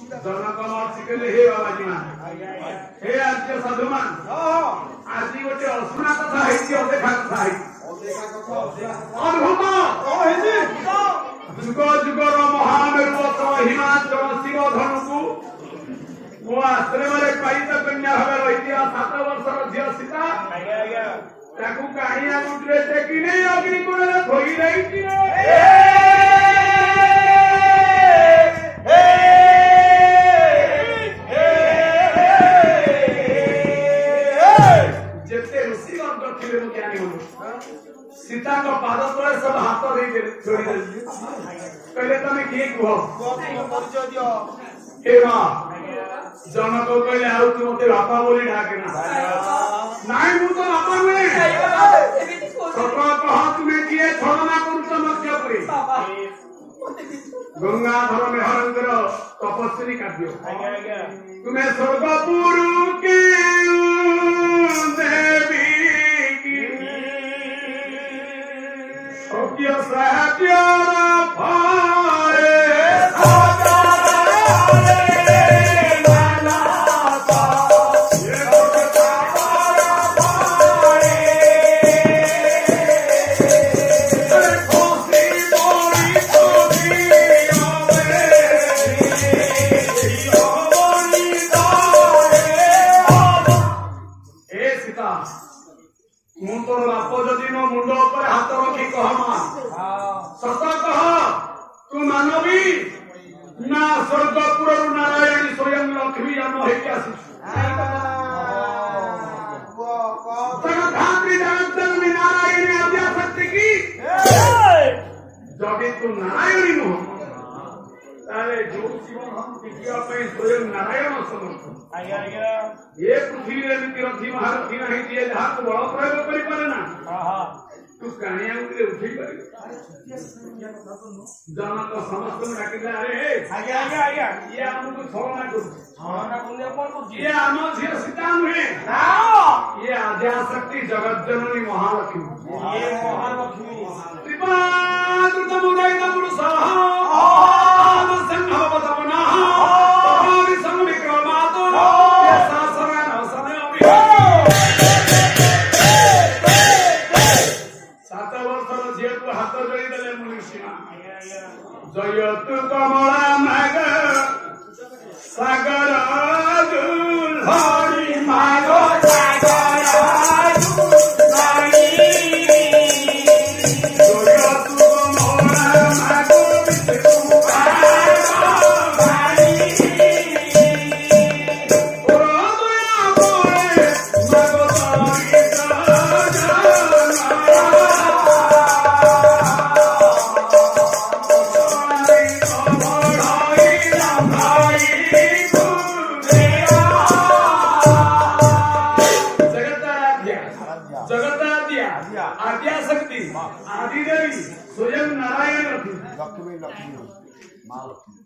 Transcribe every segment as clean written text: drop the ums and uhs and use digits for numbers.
जनक मर्सिकले हे बाबाजी मान हे आज साधुमान आज गोटे असुना कथा है अदेखा कथा है जुग जुगर महामेरु हिमाचल शिव धनु को मो आश्रम पाइत कन्या भाव रही 7 वर्षर झील सीता काणिया गुटरे टेकी नहीं अग्निकुंड थोई रही जिते ऋषि थे ज्ञानी हो सीता को पाद तले सब हाथ छोड़ी कहले तुम किए कह जनक कहले आउ तू मत बापा बोली डाकेना नाई मु तो बापा नुहे सत कह तुम्हें किए छलना करुच मध्यपुरी गंगाधर मेहरंकर तपस्वी काव्य तुम्हें स्वर्गपुर के देवी की सत्य सत्य जदि तू नारायणी नुह स्वयं नारायण समर्थ ये पृथ्वी रथी महारथी नहीं दिए जहाँ को बल प्रयोग कर तू काणिया उठे पार जनक समस्त डाकिला ये आमको छलना कर आम झील सीता नुहे ये आद्याशक्ति जगत जननी महालक्ष्मी जयतु कमला माग सागर दुल्हरी माग स्वयं नारायण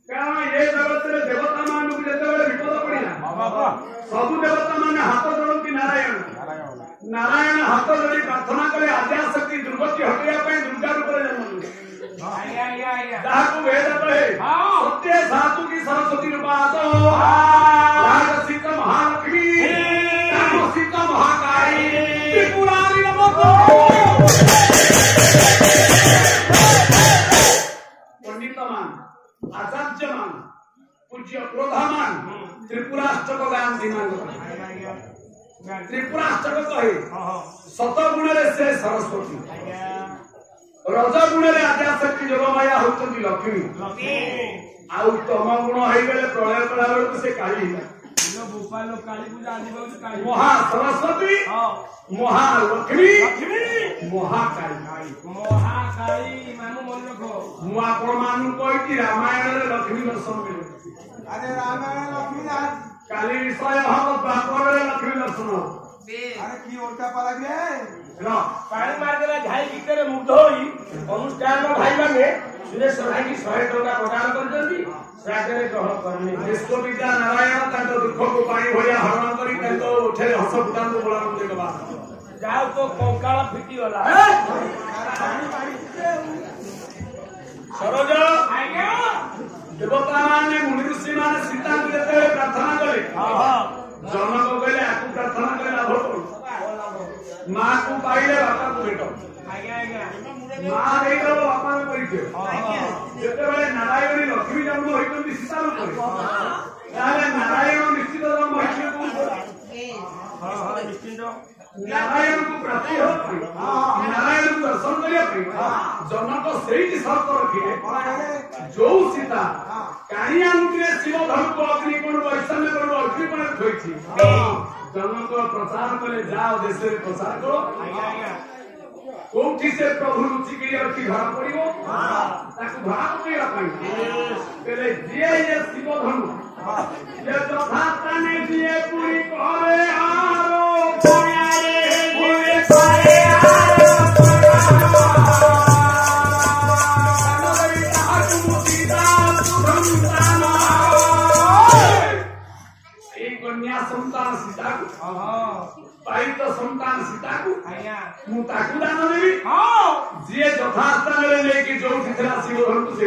कारण ये जगत देवता मान जिते विपद पड़ा सबु देवता मान हाथ जोड़ती नारायण नारायण हाथ जोड़ी प्रार्थना करे आद्याशक्ति दुर्गति हटाइवा दुर्गा रूप जहाँ वेद कहे सत्य धातु की सरस्वती रूपात सीत महालक्ष्मी सीत महाकाली त्रिपुरारी नमः आचार्य मान पूज्य क्रोधामान त्रिपुराष्टक गांधी मान त्रिपुराष्टक कहे सतगुण से सरस्वती रजगुण आद्याशक्ति जोगमाया होती लक्ष्मी आउ तम गुण हो गले प्रलय कला बेलू से काली महा सरस्वती महालक्ष्मी महाकाली मुझे रामायण लक्ष्मी दर्शन मिले अरे रामायण लक्ष्मी काली विषय हम बापर लक्ष्मी दर्शन अरे की उल्टा पड़ा गया पानी मारदेला झाई भितर मुग्ध होई अनुष्ठान भाई माने सुरेश भाई की 100 टका प्रदान करजंती सागरे ग्रहण करनी विश्वविद्या नारायण ताको दुख को पानी भया हरण करी ताको उठे हस फुटान को बोला मुझे के बात जाओ तो कंकाल फिटी वाला सरोज देवता माने मुनि ऋषि माने सीता माँ को पाइले बापा को भेट माँ देदब बापा परिचय जिते नारायणी लक्ष्मी जन्म होती सीता रूप नारायण निश्चित जन्म होती नारायण को प्राप्ति नारायण को दर्शन करने जनक से सर्त रखिए जो सीता कहीं आमुखे शिव धन को अग्निकोण वैषम्य करो अग्निकोण थी जनक प्रचार कले जाओ देश में प्रचार करो कोठी से प्रभु रुचि के रखी धरा पड़ो धरा पकड़ा जी ये शिव धनु ये तथा स्थाने दिए पूरी करे आरो संतान सीता को पारित संतान सीता को मु ताकू दान देवी जी यथा स्थान लेकिन जो शिव धन को से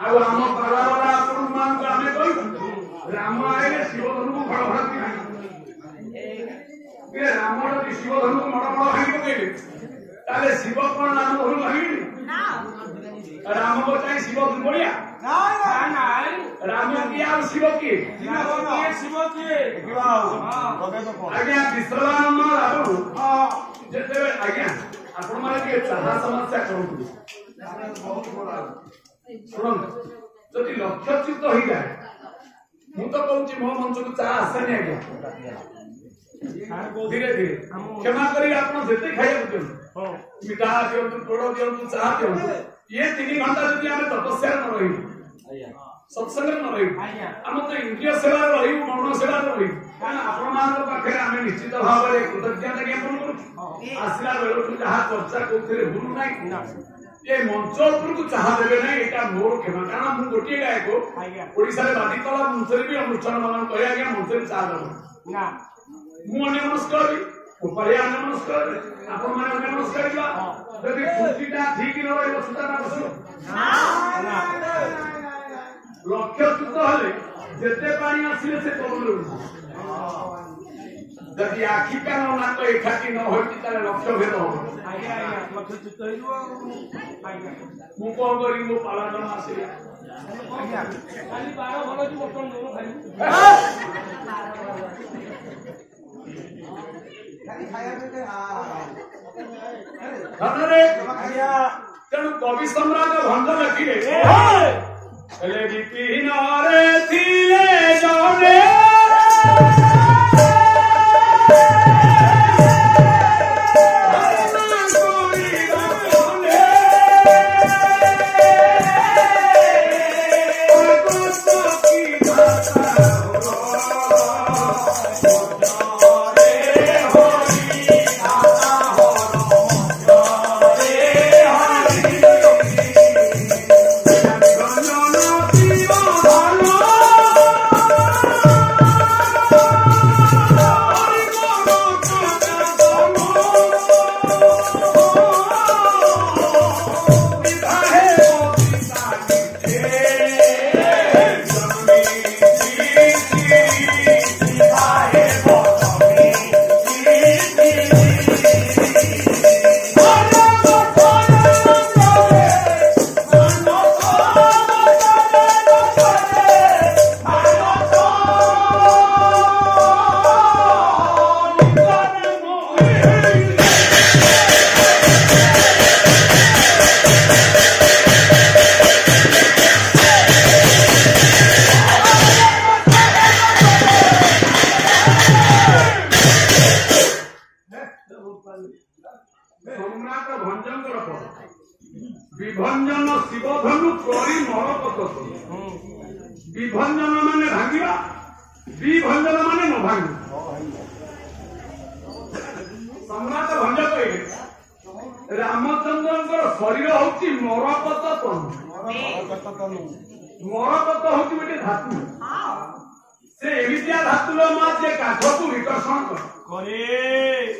आम पाला मान को आम कह राम आए शिव धन को फल भांति राम शिव धन को मड़ मड़ भांगी पकड़े ताले शिव कौन राम धन भांगी राम को चाहिए शिव धन बढ़िया राम की और शिव की शिव की आज्ञा विश्राम जिते आज्ञा आपण माने चाहा समस्या करूँ शुण जदि लक्ष्यच्युत हो जाए मु तो कहूँ मो मंच को चाह आसेनी आज्ञा धीरे धीरे क्षमा करी आप जिते खाइबा दिखाँ मिठा दिंतु पोड़ दिंतु चाह दिंतु ये 3 घंटा जब आम तपस्या न रही सत्संग न रही आम तो इंद्रिय सेवा रही मौन सेवा रही पाखे आम निश्चित भाव में कृतज्ञता ज्ञापन करूँ आसला बेलू जहाँ चर्चा कौन भूल ना ये मंच उपरको चाह देवे ना यहाँ मोर क्षमा कारण मुझे गोटे गायक ओडिशा बादीतला मंच भी अनुष्ठान मान कह आज्ञा मंच चाह देव मुझे नमस्कार उपाया नमस्कार आपण मैंने नमस्कार जदि छुट्टीटा ठीक न रही छुटा लक्ष्यच्युत हेले जिते पानी आसिले से कम जदि आखि कान नाक एकाठी न होती लक्ष्य भेद हो लक्ष्यच्युत मु कौन करी मो पालन आसिले खाली 12 भल जी बर्तन दोनों खाली तेणु कवि सम्राट भंज लिखिले विपिन रे थिले जने विभंजन शिव धनु करी नरपत विभंजन माने भांगिबा विभंजन माने न भांगी सम्राट भंज कहे रामचंद्र शरीर होची मरपत तनु मरपत होची गोटे धातु से एमितिया धातु मां जे काठ को विकर्षण करे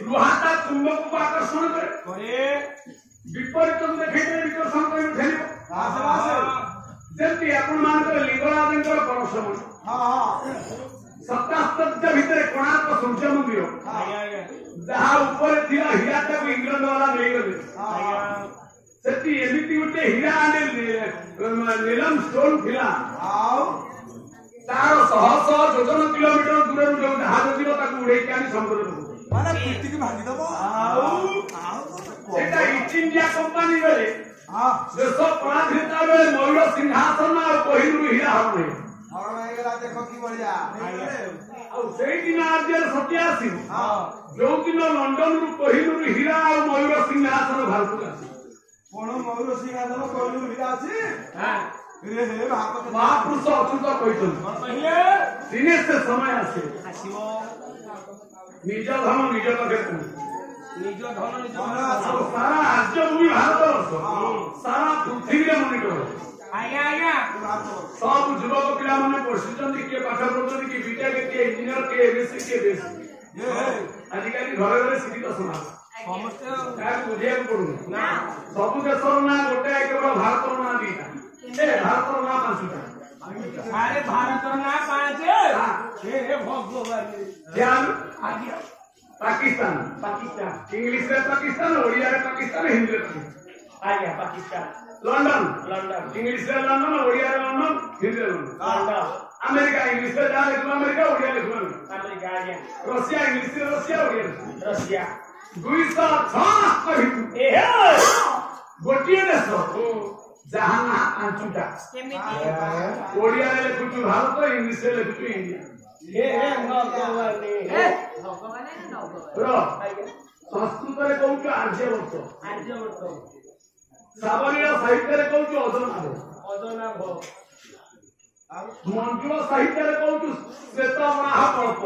लुहाता चुंबक को आकर्षण करे विपरीत देखते विकर्षण कर जमी आपण लिंगराज परशुराम सप्ताह भितर कोणार्क सूर्य मंदिर जहाँ ऊपर थिला हीरा तक इंग्लैंड वाला नहीं गले सेठी एमिति उठे हीरा आने नीलम स्टोन थिला तार शह शह योजन किलोमीटर दूर जो जहाज जीव ताकू उड़े के आनी समुद्र माने पृथ्वी की भागी दबो सेटा ईस्ट इंडिया कंपनी बेले देश पराधीनता बेले मयूर सिंहासन और कोहिनूर हीरा हरणे हरणे देखो की बढ़िया से दिन आज सत्यासी जो दिन लंडन रु कोहिनूर हीरा और मयूर सिंहासन भारत कौन मयूर सिंहासन कोहिनूर हीरा अछि महापुरुष अच्युत दिने से समय आसे निज धन निज पाखे सारा राज्य भूमि भारत सारा पृथ्वी मनिटर सब युवक पिला मैंने पढ़ुंट किए पाठ पढ़ुं कि बीटेक किए इंजीनियर किए एमएससी किए बीएससी आजिकल घरे घरे शिक्षित समाज बुझे पड़ू सब देश ना गोटे केवल भारत ना दीटा भारत ना पांचटा अरे भारत ना पांच पाकिस्तान पाकिस्तान इंग्लिश रे पाकिस्तान ओडिया रे पाकिस्तान हिंदी रे आज्ञा पाकिस्तान लंडन लंडन इंग्लिश रे लंडन ओडिया रे लंडन हिंदी रे लंडन अमेरिका इंग्लिश रे जा लिखो अमेरिका ओडिया लिखो अमेरिका आज्ञा रशिया इंग्लिश रे रशिया ओडिया रशिया 206 कहितु ए गोटिए देश जहां ना पांचटा ओडिया रे लिखुछु भारत इंग्लिश रे लिखुछु इंडिया संस्कृत कौच आर्यवर्त सावलीय साहित्य कौच अजनाभ मंजुल साहित्य कौच श्वेतवराह कल्प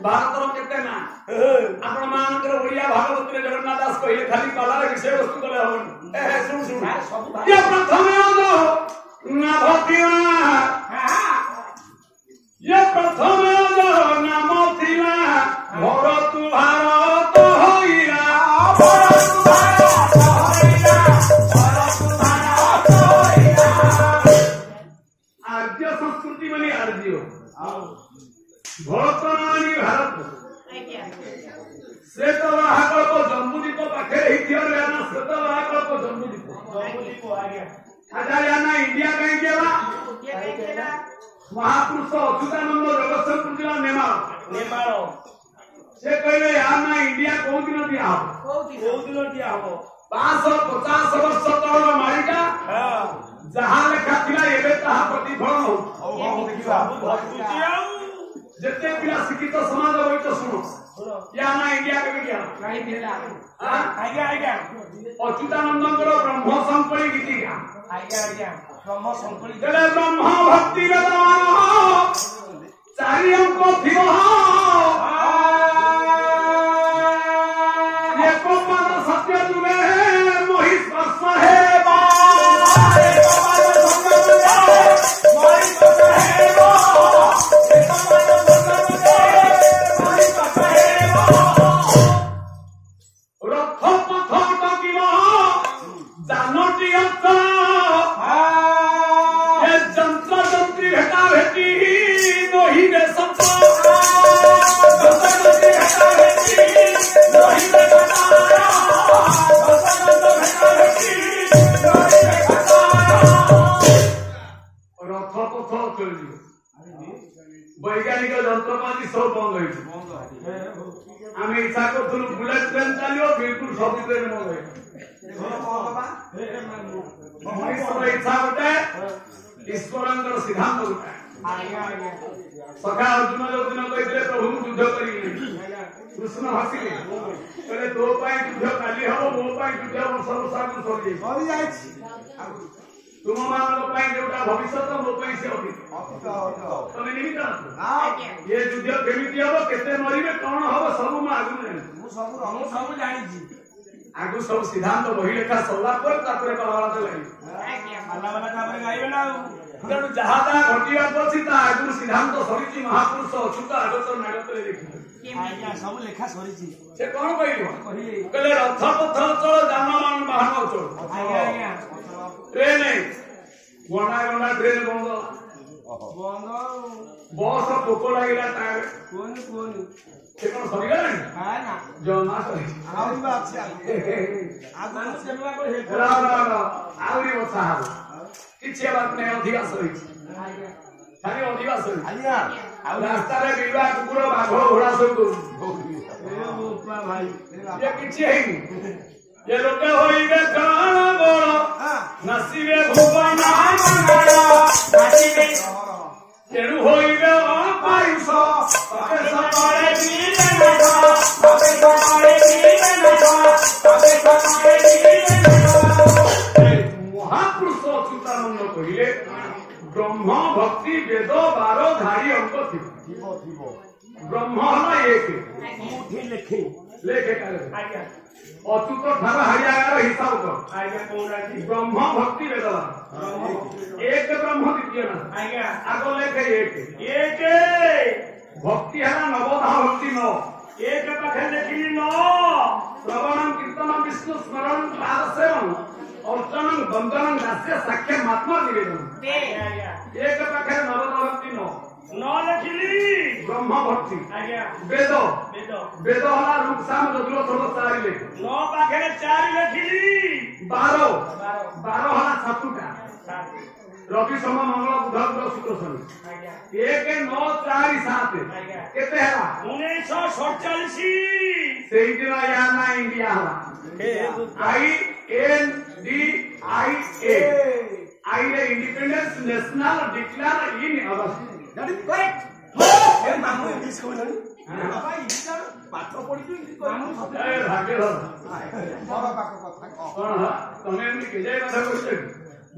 भारतर केते ना आपण मानकर ओडिया भागवत रे जगन्नाथ दास कहिले खाली कलार विषय वस्तु कले हवन सुन सुन ये प्रथमे नाभतिया ये प्रथम नाम थिला भरत भारत होइला आर्य संस्कृति मानी आर्य भरत नानी भारत श्वेतवराह कल्प जम्बूद्वीप पाखे श्वेतवराह कल्प जम्बूद्वीप आचार्य इंडिया कहीं केला महापुरुष अच्युतानंद जगतसिंहपुर जिला नेपाल से कहले यार ना इंडिया कौ दिन दिया हो 550 वर्ष तल मारिका जहां लेखा थिला एबे ताहा प्रतिफलन हो जते पिला शिक्षित समाज होई तो सुनो या ना इंडिया के गया नहीं भेला आज्ञा अच्युतानंदଙ୍କର ब्रह्म संकळी गीतिका आज्ञा ब्रह्म संकळी गले ब्रह्म भक्ति वेदमान चारि अंक थिव एक पाद सत्य जुगे मोहि स्पर्श हे बा मोहि स्पर्श हे बा वैज्ञानिक जंत्रपाति सब बंद आम इच्छा करूँ बुलेट ट्रेन चलो बिल्कुल सब ट्रेन बंद मनुष्य इच्छा गोटे ईश्वर सिद्धांत गोटे सखा अर्जुन जो दिन कहते प्रभु युद्ध कर कृष्ण हसिले कहले तो युद्ध काली हम मो युद्ध वर्ष सरी तुम मान जोटा भविष्य मो से तमें निमित्त ये युद्ध केमी हम केते मरबे कौन हम सब सब जानी आगु सब सिद्धांत बही लेखा सरला लगे तेणु जहाँ जहाँ घटिया अच्छी आगु सिद्धांत सरी महापुरुष अच्युत आगत नागत सब लेखा सरी से कौन कहले रथ पथ चल जानमान वाहन चल ट्रेन गणा गणा ट्रेन बंद बस पोक लगे टायर से कौन सरीगला जमा सरी आहरी बसा हम किसी बात नहीं अधिका सरी खाली अधिका सरी रास्ता रे बिलवा कुकुर बाघ घोड़ा सब ये किसी है ये लोग होइबे कान बड़ नसीबे भुवन नाचिबे तेणु होइबे अपायुष तबे समारे जीवन तबे समारे जीवन तबे समारे जीवन महापुरुष अच्युतानंद कहिले ब्रह्म भक्ति वेद 12 धारी अंक थिबो ब्रह्म हला एक मुठी लेखे आज्ञा अच्युत ठार हरियाणार हिसाब कर आज्ञा कोराजी ब्रह्म भक्ति वेद एक ब्रह्म द्वितीय ना आज्ञा आगो लेखे एक भक्ति है नवधा भक्ति न एक पाखे लेखिली न श्रवणं कीर्तनं विष्णु स्मरण पाद सेवन अर्चनं वंदनं दास्य साख्य महात्मा निवेदन एक पाखे नवधा भक्ति न लेखिली ब्रह्म भक्ति आज्ञा वेद वेद हला रूप साम जदुलो सर्व चारि लेख न पाखे 4 लेखिली 12 हला सातुटा रवि सोम मंगल बुध शुक्र शनि एक 9 4 7 केते हला 1947 सेही दिन या ना इंडिया हला INDIA आई रे independence national declare in August that is correct ए मामू इंग्लिश कहलनी बाबा इंग्लिश पाठ पढि मामू ए भाग्य धर बाबा पाक कथा कोन ह तमे एमनी के जाय कथा कहछ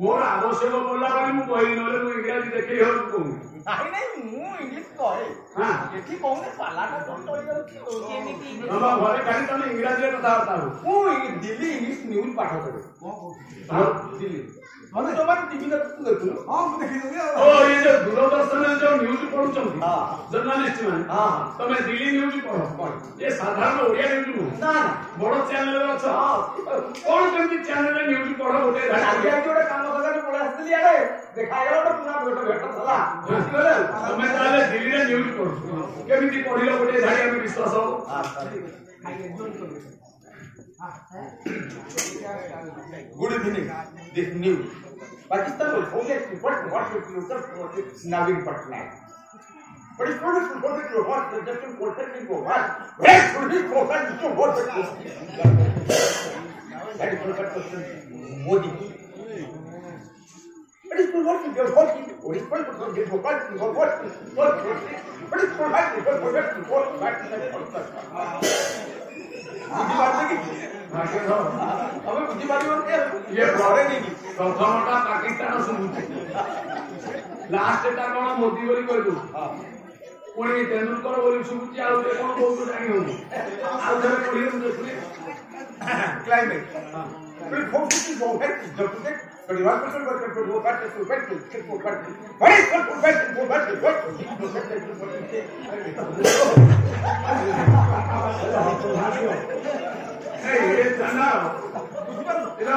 मोर आवश्यक बोलला बली मु कहि नले मु इंग्लिश देखै हो को नाही मु इंग्लिश कहे हां एठी कोने पालाटा टोटली केमिति बाबा घरे काढी तने इंग्लिश रे कथा होता मु दिल्ली इंग्लिश न्यूज पाठ करे हां दिल्ली मने तो बात टीवी देखु हां मु देखि दे ओ ये जो दूरदर्शन में जो न्यूज पढुछंती हां जर्नलिस्ट माने हां तमे दिल्ली न्यूज पढो ये साधारण ओडिया न्यूज ना बड़ चैनल रे अछ कोन केमती चैनल रे न्यूज पढो ओटे आगे जोडे काम करके पळे आस्तिली आडे देखा गेलो तो पुना भेट थला बुझिले तमे ताले दिल्ली रे न्यूज पढो केमती पढिलो ओटे झाडी हम विश्वास हो आगे जोइन करू Good evening. This news. Pakistan will forget what it is Navin Patnaik. But it's not to forget your what just to protect your what. Where should we protect your what? That is protect Modi. But it's not what your what is what is going to get your what but it's protect your what हमें बुद्धि बारी होती है ये ब्रॉडे नहीं प्रथमटा Pakistan सुमुची last टा कोन मोदी बोली कह दू कोनी तेंदुलकर बोली सुमुची आ जे कोन बहुत जानी हो आ जरे कोली हम देखले क्लाइमेट फिर फोकस इज ओवर जब तक 31% वर्क कर वो बात तो बैठ के बड़े सब बैठ वो बात ये जना इरा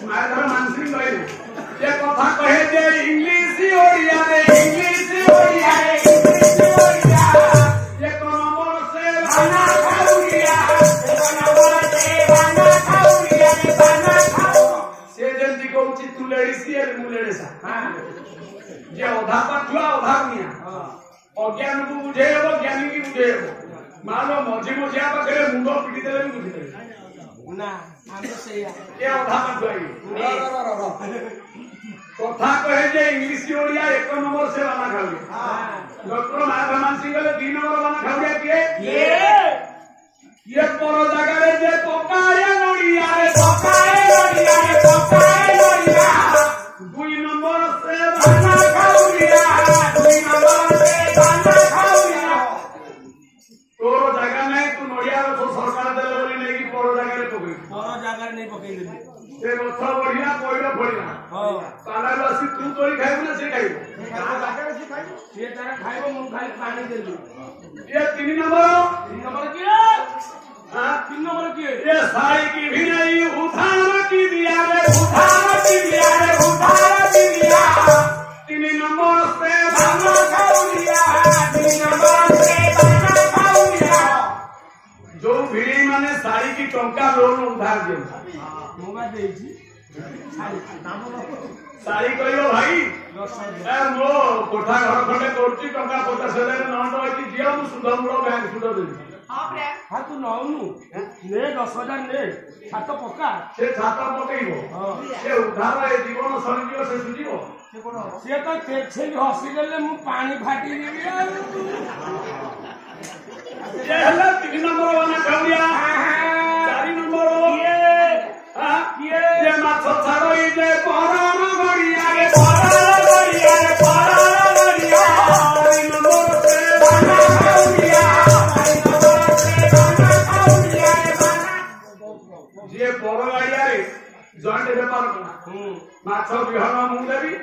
माधर मानसिंह भाई ये कथा कहे जे इंग्लिश ओडिया रे इंग्लिश ओडिया रे इंग्लिश ओडिया ये नंबर से खाना खाउरिया नंबर से खाना खाउरिया खाना खाओ से जल्दी को उचित तू लेडीसी है मुलेडे सा हां जे ओधा पठुआ ओधा मिया अज्ञान को बुझेबो ज्ञानी की बुझेबो मानो मझे मझे पाखे मुंड पिटी देले बुझी देले ना हम तो सही है के ओधा पठुआई कथा कहे जे इंग्लिश ओडिया 1 नंबर से वाला खाउगे हां डॉक्टर माधवन सिंह ले 3 नंबर वाला खाउगे के ये पर जगह रे जे पकाए नोडिया रे 2 नंबर से वाला खाउगे 2 नंबर से वाला खाउगे तोर जगह में तू नोडिया रो सरकार देले बोली नहीं कि पर जगह रे पकई पर जगह रे नहीं पकई दे से रथ बढ़िया कोइडा बढ़िया हां पाला लसी तू तोरी खाइबो ना से खाइबो जाके से खाइबो से तारा खाइबो मु खाली पानी देलु ये 3 नंबर की हां 3 नंबर की ये साई की भी नहीं उधार की दिया रे उधार की दिया 3 टंका लोन उधार दियो मोबाइल देइछि सारी कहियो भाई मो कोठा घर खंडे करछि टंका 50,000 नोट होई दियो मु सुध मूल बैंक सुध देबी हाँ तू नौनु ने 10,000 ने छात पक्का से छात पकेइबो से उधार ए जीवन सरिजियो से सुजिबो से तो तेछे हसी गले मु पानी फाटी देबी ये हला 3 नंबर वाला खौरिया 4 नंबर ये माछ छाड़ो ई जे परान गड़िया रे परान गड़िया रे परान गड़िया 3 नंबर से बाना खौरिया 3 नंबर से बाना खौरिया रे बाना जे बड़ गाड़िया रे जॉइंट व्यापार करा माछ बिहन मु देबी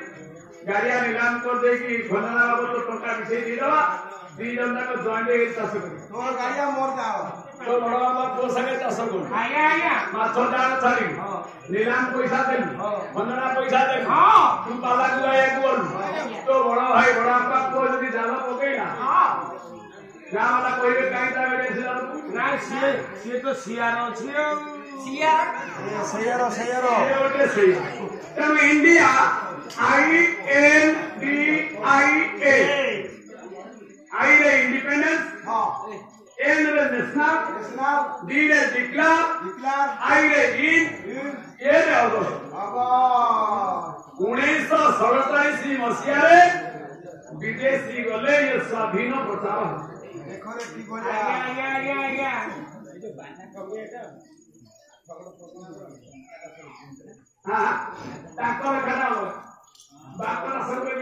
गाड़िया निलाम कर दे कि भंडना बाबू टंका बिछे दी दवा 2 जन तक जॉइंट ए चाष करी तोर गाड़िया मोर जाओ तो बड़ बाबा तो संगे चाष करू आया माछ जान छाड़ी नीलाम पैसा देन वंदना पैसा देन तू पाला को एक बोल तो बड़ा भाई बड़ा का को यदि जाला पकेई ना ना वाला कोइबे काई ता बेले से ना से तो सियार अछि सियार ये ओटे सही तब इंडिया INDIA I रे इंडिपेंडेंस हां N रे नेशनल D रे डिक्लेयर I रे इन A रे अगस्त 1947 मसीहारे विदेशी गले ये स्वाधीन प्रचार देखो रे की बोल आया हां ताकर खड़ा हो बाकर असर में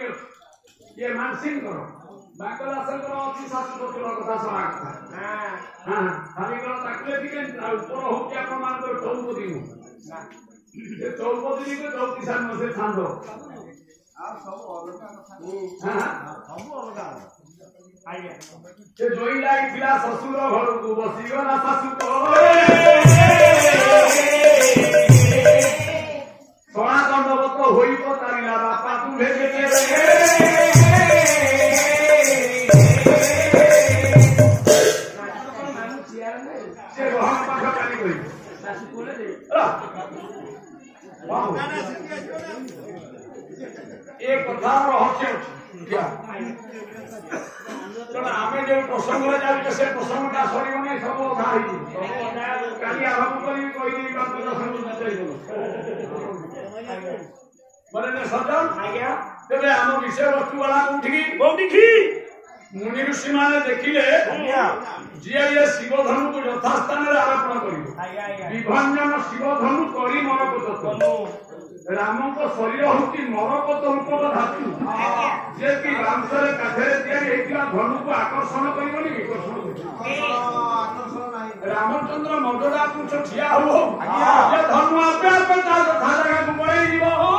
ये मानसिंह करो बाकर असर करो अच्छी शासन को कथा सुना हां खाली करो ताकले दिके ऊपर हो के अपन मान को चौपदी हो ये चौपदी को चौ किसान में से छांदो आप सब अलग कथा हां सब अलग आया से जोई लागी थिला ससुर घर को बसियो ना सासु को सोना दंडवत होइबो तारिला बापा तू भेजे के रे से वहां पाखा काली कोई सासु कोले दे वाह एक कथा रहस्य क्या तो आमे जो प्रसंग रे जाउ से प्रसंगटा सरियो नै सब खाई काली आरंभ करी कोई दी बात प्रसंग नचै बोलो मरे ने सजन आया तेबे हम विषय वस्तु वाला कोठी की मुनि ऋषि माने देखिले जे ये शिव धनु को यथा स्थान रे आरोपण करियो आया विभंजन शिव धनु करी मरकत राम को शरीर होती मरकत रूप धातु जे कि रामसरे काठरे तैयारी हेतिला धनु को आकर्षण करिवनी विकर्षण आकर्षण नहीं रामचंद्र मर्दडा पुछ ठिया हो ये धनु आपे आपे ता था जगह को पड़े जीव हो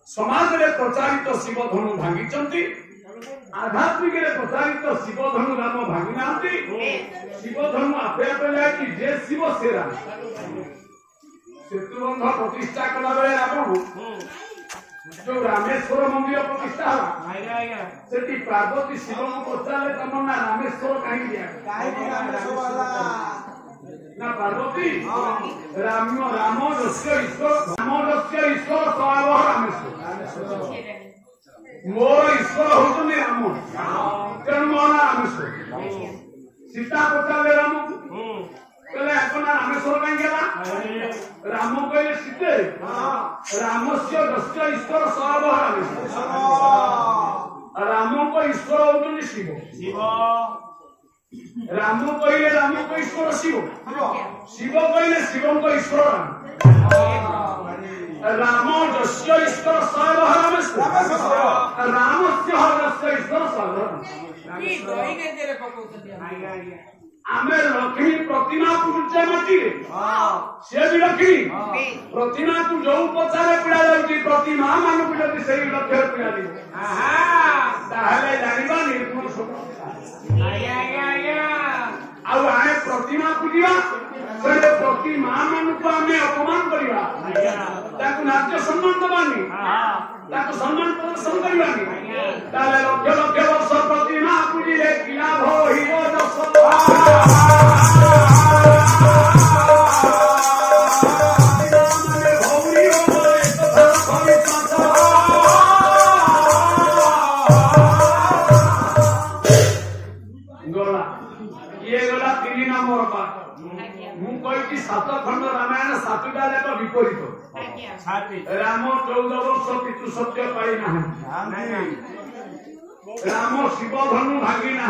समाज रे प्रचारित शिव धनु भांगी आध्यात्मिक रे प्रचारित शिव धनु राम भांगी नांती शिव धनु आपे आपे लागी जे शिव से राम सेतुबंध प्रतिष्ठा कला बेले राम जो रामेश्वर मंदिर प्रतिष्ठा आया सेठी पार्वती शिव को पचाले तमन्ना रामेश्वर कहीं दिया रामेश्वर वाला ना पार्वती राम रस्य ईश्वर स्वभाव रामेश्वर मोर ईश्वर होतुनी राम तेणु मो ना रामेश्वर सीता पचारे राम कहले अपन रामेश्वर कहीं गेला राम कहले सीते रामस्य रस्य ईश्वर स्वभाव रामेश्वर राम को ईश्वर होतुनी शिव राम कहले राम को ईश्वर शिव शिव कहले शिव को ईश्वर राम जस्य ईश्वर स्वभाव रामेश्वर रामस्य हरस्य ईश्वर स्वभाव की कोई के तेरे पकोत आया आमे लक्ष्मी प्रतिमा पूजे माटी से भी लक्ष्मी प्रतिमा को जो पचारे पीड़ा जाऊँगी प्रतिमा मान को जब से लक्ष्य पीड़ा दी ताहले जानिबा निर्गुण शक्ति आए प्रतिमा पूजा से प्रतिमा मान को आमे अपमान करिबा ताकू नाट्य सम्मान दबानी ताकू सम्मान प्रदर्शन करिबानी ताले लक्ष्य लक्ष्य वर्ष प्रतिमा पूजिले कि लाभ हिरो सात खंड रामायण सातटा जाक विपरीत राम 14 वर्ष पितृ सत्य पाई ना राम शिव धनु भागी ना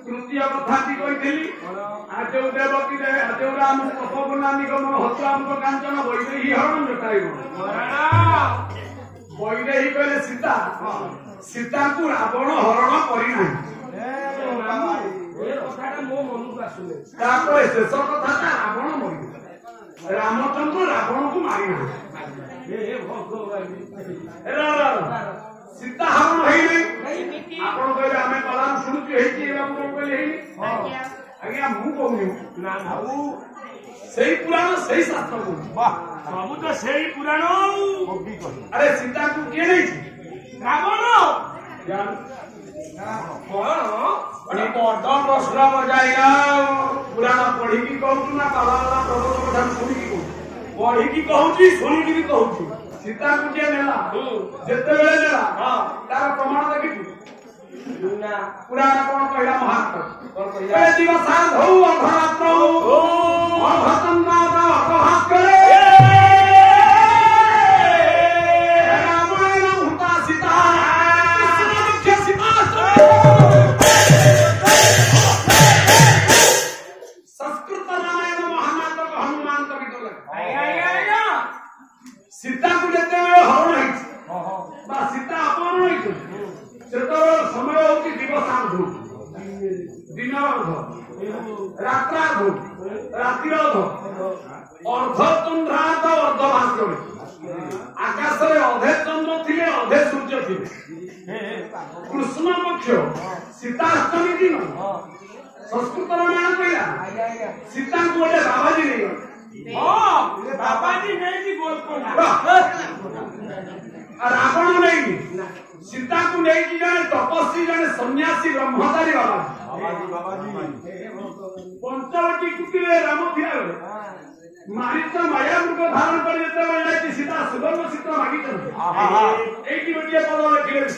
तृतीय कथा कही आज देवकी आज राम तपोना निगम हत्राम कांचन वैदेही हरण जोटाइब वैदेही कहले सीता सीता को रावण हरण करना शेष कथा रावण मरी रामचंद्र रावण को मारी सीता हरण आप कहले आम कलाम शुणुचु आज्ञा मुझे सही पुराण सही शास्त्र सब तो सही पुराण अरे सीता को किए नहीं रावण पुराण पढ़ी कहूँ ना काला प्रबंध शुणी पढ़ी कहूँ शुणी भी कहूँ सीता को किए नेला जिते बेले नेला तार प्रमाण देखी पुराण कौन कहला महात्मा दिवसा धौ अधरात्र संस्कृत रामायण महानाटक हनुमान सीता को जिते हरण सीता अपहरण से समय हूँ दिवसार्ध दिन रात्रार्ध रातिर अर्धचंद्रार्ध अर्धभास्कर आकाश में अधे चंद्र थे अधे सूर्य थे कृष्ण पक्ष सीताष्टमी दिन संस्कृत रामायण कहला सीता को गोटे बाबाजी नहीं बाबाजी नहीं रावण नहीं सीता को नहीं जड़े तपस्वी जड़े सन्यासी ब्रह्मचारी बाबा पंचवटी कुटी राम थी मारिच माया रूप धारण कर सीता सुवर्ण चित्र मागित एक गोटे पद लिखे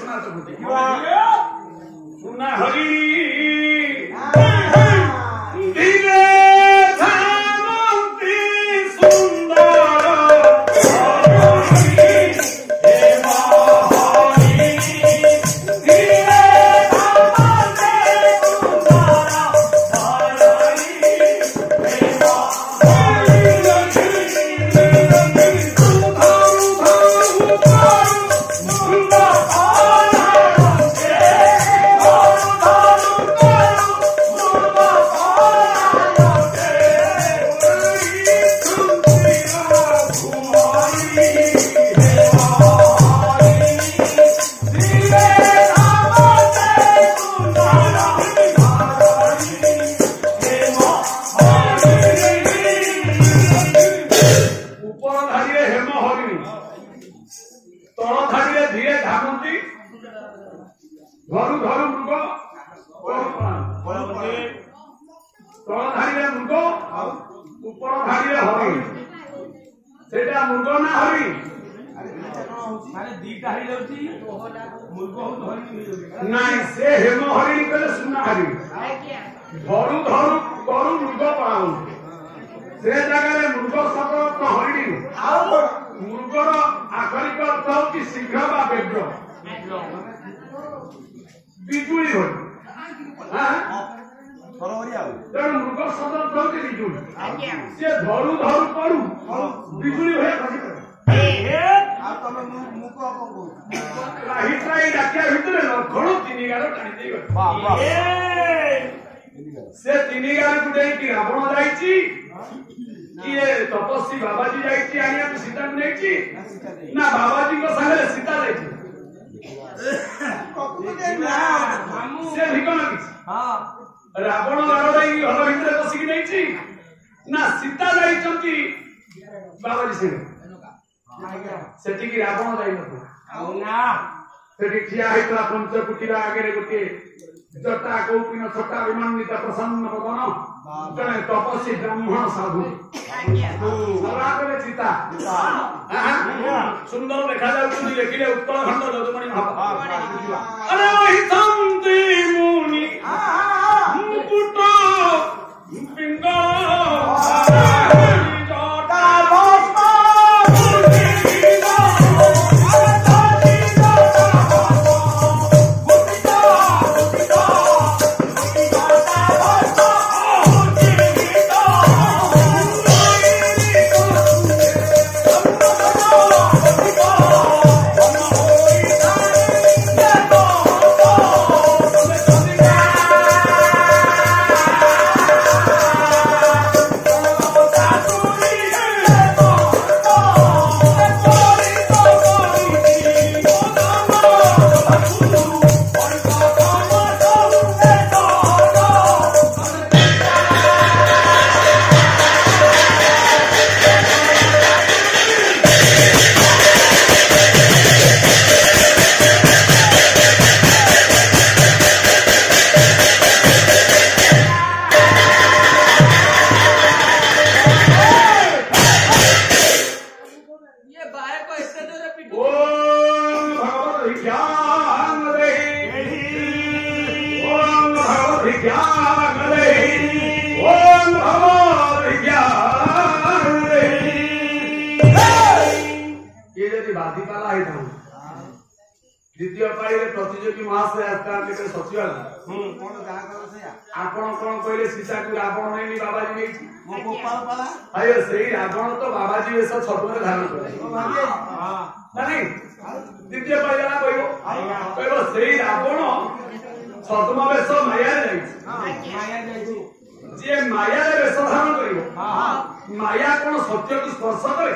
सुना हरि नहीं से हेम हरिणी कहले सुना हरिणी धरू धरू करू मृग पड़ाऊ से जगह मृग शब्द हरिणी मृगर आखरिक अर्थ हूँ शीघ्र बा बेग्र बिजुली तेणु मृग शब्द अर्थ हूँ बिजुली से धरू धरू करू बिजुली हुए लक्षण 3 गाड़ टाणी से तीन गार गुटे कि रावण जाइछि किए तपस्वी बाबाजी जाइछि आनिया तो सीता को नेछि ना बाबाजी को संगे सीता जाइछि से भिकन किछि हां रावण गार जाई घर भीतर बसिक नेछि ना सीता जाइछंती बाबाजी संगे सेठी कि रावण जाई न ना सेठी ठिया हेतला पंचकुटीरा आगे गोटे जटा कौपिन छटा विमानित प्रसन्न पवन जने तपस्वी ब्राह्मण साधु सीता सुंदर देखा जाउछि देखिले उत्तराखंड जजमणि अरे वही शांति मुनि मुकुट पिंगल द्वितीय पाई प्रतियोगी महाशय सचिव आपण कौन कहले सीता को रावण नहीं बाबाजी नहीं गोपाल अरे सही रावण तो बाबाजी वेश छतुरे धारण करे नहीं द्वितीय पाई जना कहबो सही रावण छतुमा वेश माया जे माया वेश धारण करिवो माया कोन सत्य को स्पर्श करे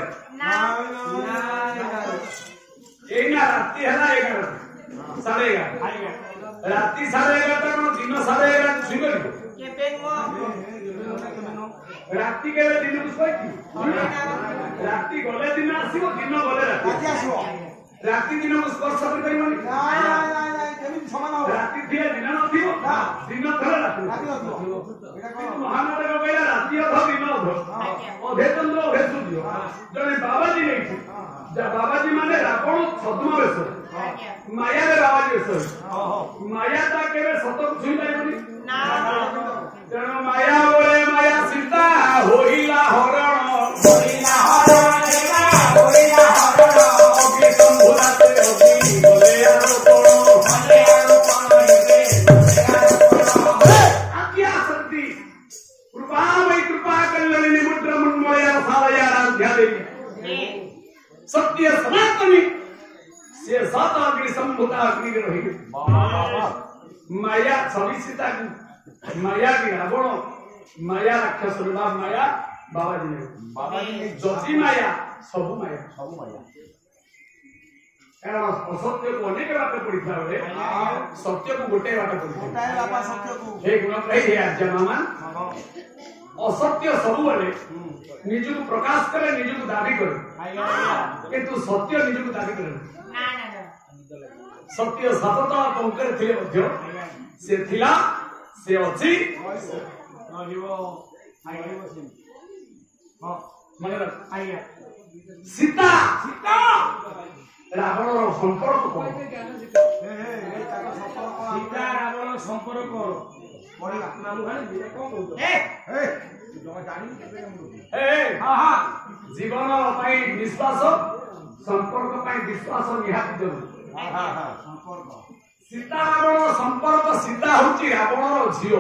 एना राती है ना 11 साढ़े 11 राती 11:30 तक दिन 11:30 छुई राती के दिन को राती गले दिन आसीबो दिन गले राती आसीबो राती दिन को स्पर्श कर परिबो राती थिए दिन न थियो दिन थरा राती महानायक कहला राती अध दिन अधे चंद्र अधे सूर्य जने बाबाजी नहीं बाबाजी माने रावण छद्म वेश माया रे बाबाजी वेश माया ता केबे सत छुई पाइबनी जनो माया बोले माया सीता होइला हरण अग्नि संभुराते अग्नि बोले आज्ञा शक्ति कृपामय कृपा कल्याणी मुद्रा मुन्मया सालया राध्या देवी सत्य सनातनी से सात अग्नि संभुता अग्नि रही माया छवि सीता की माया की रावण माया राक्षस माया बाबाजी ने जति माया सब माया असत्य को अनेक बात पड़ी था बोले सत्य को गोटे बात पड़ी सत्य को हे गुण कही आज्ञा मामा असत्य सब बेले निज को प्रकाश करे निज को दाबी करे किंतु सत्य निज को दाबी करे सत्य सतता पंकर थे मध्य से थिला से अछि सीता सीता रावण संपर्क कौन सीता रावण संपर्क जीवन विश्वास संपर्क विश्वास निहाती जरूरी सीता रावण संपर्क सीता हूँ रावण झील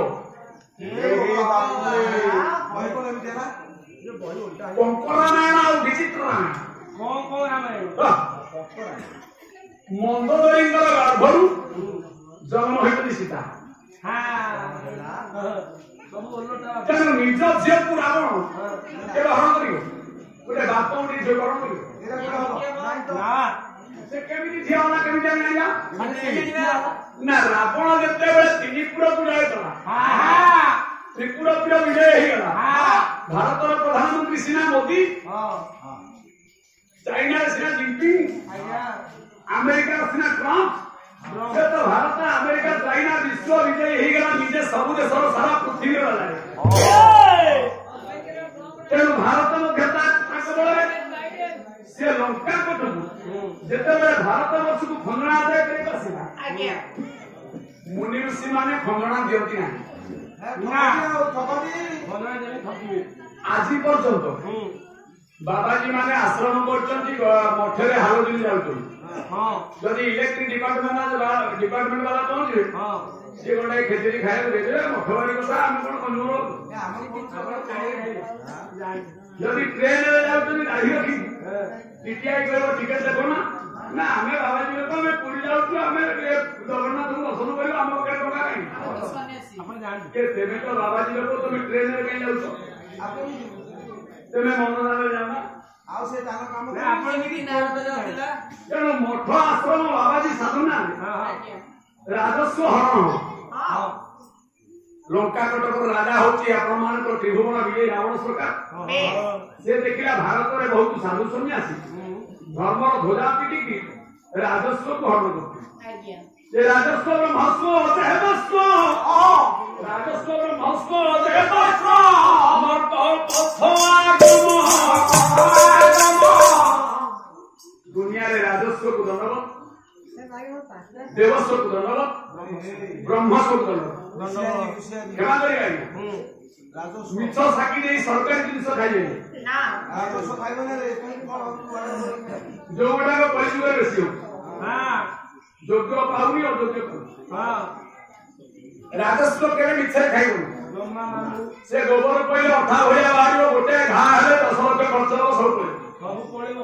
कंकरामायण विचित्र मंदोदरी गर्भरू जन्म होती सीता ତେଣୁ ନିଜ ଝିଅକୁ ରାବଣ କେବେ ହରଣ କରିବ? ଗୋଟେ ବାପ ଗୋଟେ ଝିଅ ହରଣ କରିବ? ସେ କେମିତି ଝିଅ ହେଲା କେମିତି ଆମେ ଜାଣିବା? ନା ରାବଣ ଯେତେବେଳେ 3 ପୁରକୁ ଯାଇଥିଲା, ତ୍ରିପୁର ପୁର ବିଜୟ ହେଇଗଲା। ଭାରତର ପ୍ରଧାନମନ୍ତ୍ରୀ ସିନା ମୋଦି, ଚାଇନାର ସିନା ଜିନପିଙ୍ଗ, ଆମେରିକାର ସିନା ଟ୍ରମ୍ପ। ସେ ତ ଭାରତ ଆମେରିକା ଚାଇନା ବିଶ୍ୱ ବିଜୟୀ ହେଇଗଲା, ନିଜେ ସବୁ ଦେଶର ସାରା ପୃଥିବୀରେ ଗଲାଣି। ତେଣୁ ଭାରତ ମଧ୍ୟ ତାଙ୍କ ବଳରେ ସେ ଲଙ୍କା ପଟକୁ ଯେତେବେଳେ ଭାରତ ବର୍ଷକୁ ଖଣ୍ଡଣା ଆଦାୟ କରିବାକୁ ଆସିଲା, ମୁନି ଋଷି ମାନେ ଖଣ୍ଡଣା ଦିଅନ୍ତି ନାହିଁ। ଆଜି ପର୍ଯ୍ୟନ୍ତ ବାବାଜୀ ମାନେ ଆଶ୍ରମ କରୁଛନ୍ତି, ମଠରେ ହାଲଦିନ ଯାଉଛନ୍ତି। ଯଦି ଇଲେକ୍ଟ୍ରିକ ଡିପାର୍ଟମେଣ୍ଟ ବାଲା ପହଞ୍ଚିବେ, ସିଏ ଗୋଟେ ଖେଚେରୀ ଖାଇବାକୁ ଦେଇଦେବେ। ମଠବାଡି କଥା ଆମେ କଣ କଲୁ? ଯଦି ଟ୍ରେନରେ ଯାଉଛନ୍ତି ଗାଡି ରଖି ଟିଟିଆଇ କହିବ ଟିକେଟ ଦେଖ ନା ଆମେ ବାବାଜୀ ଲୋକ, ଆମେ ପୁରୀ ଯାଉଛୁ, ଆମେ ଜଗନ୍ନାଥଙ୍କୁ ଦର୍ଶନ କରିବୁ, ଆମ ପାଖରେ ଟଙ୍କା କାହିଁକି? ତେମେ ତ ବାବାଜୀ ଲୋକ, ତମେ ଟ୍ରେନରେ କାହିଁ ଯାଉଛ? ତେମେ ମନଦାନରେ ଯାଉନା। ଆଉ ସେ ତାଙ୍କ କାମ ତେଣୁ ମଠ ଆଶ୍ରମ ବାବାଜୀ ସାଧନା ରାଜସ୍ୱ ହରଣ। ଲଙ୍କା କଟକର ରାଜା ହଉଛି ଆପଣମାନଙ୍କର ତ୍ରିଭୁବନ ବିଜୟୀ ରାବଣ ସରକାର। ସେ ଦେଖିଲା ଭାରତରେ ବହୁତ ସାଧୁ ସନ୍ନ୍ୟାସୀ ଧର୍ମର ଧ୍ୱଜା ପିଟିକି ରାଜସ୍ୱକୁ ହରଣ କରୁଥିଲେ। ସେ ରାଜସ୍ୱର ମହସ୍ୱ ରାଜସ୍ୱର ମହସ୍ୱ ଦୁନିଆରେ ରାଜସ୍ୱକୁ ଦଣ୍ଡବତ, ଦେବସ୍ୱକୁ ଦଣ୍ଡବତ, ବ୍ରହ୍ମସ୍ୱକୁ ଦଣ୍ଡବତ। କ୍ଷମା କରିବେ ଆଜ୍ଞା। ମିଛ ସାକ୍ଷୀ ଦେଇ ସରକାରୀ ଜିନିଷ ଖାଇବେନି। ଯୋଉଗୁଡାକ କଳିଯୁଗରେ ବେଶୀ ହଉଛି, ଯୋଗ୍ୟ ପାଉନି, ଅଯୋଗ୍ୟ ପାଉନି। ରାଜସ୍ୱ କେବେ ମିଛରେ ଖାଇବନି। ସେ ଗୋବର ପଇଲେ ଅଠା ଭଳିଆ ବାହାରିବ, ଗୋଟେ ଘା ହେଲେ 10 ଲକ୍ଷ ଖର୍ଚ୍ଚ ହବ, ସବୁ ପଳିବ।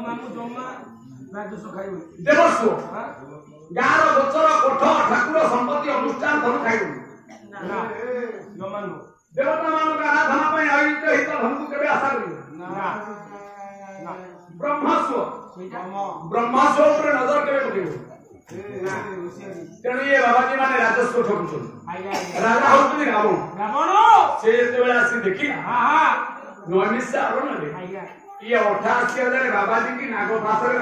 ଦେବସ୍ୱ ଗାଁର ଗୋଚର କୋଠ ଠାକୁର ସମ୍ପତ୍ତି ଅନୁଷ୍ଠାନ ସବୁ ଖାଇବନି। ଦେବତା ମାନଙ୍କ ଆରାଧନା ପାଇଁ ଆୟୋଜିତ ହିତ ଧନକୁ କେବେ ଆଶା କରିବ। ବ୍ରହ୍ମସ୍ୱ ଉପରେ ନଜର କେବେ ପକେଇବ। ତେଣୁ ଇଏ ବାବାଜୀ ମାନେ ରାଜସ୍ୱ ଠକୁଛନ୍ତି। ରାଜା ହଉଛନ୍ତି ରାବଣ। ସେ ଯେତେବେଳେ ଆସି ଦେଖିଲା ନୈମିଷା ଅରଣ୍ୟରେ ଇଏ 88,000 ବାବାଜୀ କି ନାଗ ପାଶରେ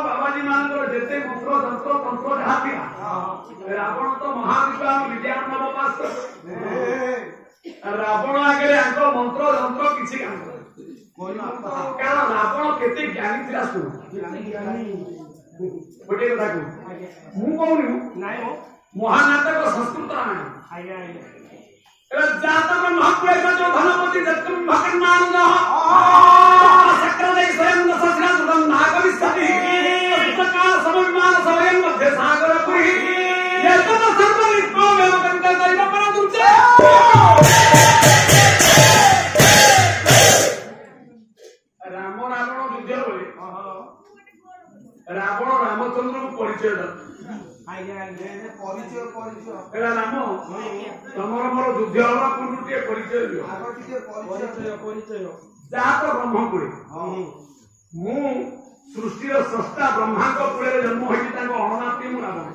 ବାବାଜୀ ମାନଙ୍କର ଯେତେ ମନ୍ତ୍ର ଯନ୍ତ୍ର ତନ୍ତ୍ର ଯାହା ଥିଲା, ରାବଣ ତ ମହାବିଦ୍ୱାନ ବିଦ୍ୟାର୍ଣ୍ଣବ ପାସ୍ କଲେ। ରାବଣ ଆଗରେ ଆଙ୍କ ମନ୍ତ୍ର ଯନ୍ତ୍ର କିଛି କାମ କରେ। କାରଣ ରାବଣ କେତେ ଜ୍ଞାନୀ ଥିଲା ଶୁଣ। ଗୋଟିଏ କଥା କହୁ, ମୁଁ କହୁନି ମହାନାଟକ ସଂସ୍କୃତ ରାମାୟଣ ଜାତକ ମହାପୁର ଧନପତି ଭଗନ୍ନାନନ୍ଦ ଚକ୍ର ଦେଇ ସ୍ୱୟଂ ଦଶିଲା ସୁଦମ ନାଗବିସ୍ତତି ସମମାନ ସମୟ ମଧ୍ୟ ସାଗର ପୁରୀ ରାମ ରାବଣ ଯୁଦ୍ଧ ବେଳେ ରାବଣ ରାମଚନ୍ଦ୍ରଙ୍କୁ ପରିଚୟ ଦେଲା। ରାମ ତମର ମୋର ଯୁଦ୍ଧ ହବା ପୂର୍ବରୁ ଟିକେ ପରିଚୟ ଦିଅ। ଯାହା ତ ବ୍ରହ୍ମ କୁଳେ, ମୁଁ ସୃଷ୍ଟିର ସ୍ରଷ୍ଟା ବ୍ରହ୍ମାଙ୍କ କୂଳରେ ଜନ୍ମ ହୋଇଛି, ତାଙ୍କ ଅଣନାତି ମୁଁ ରାବଣ।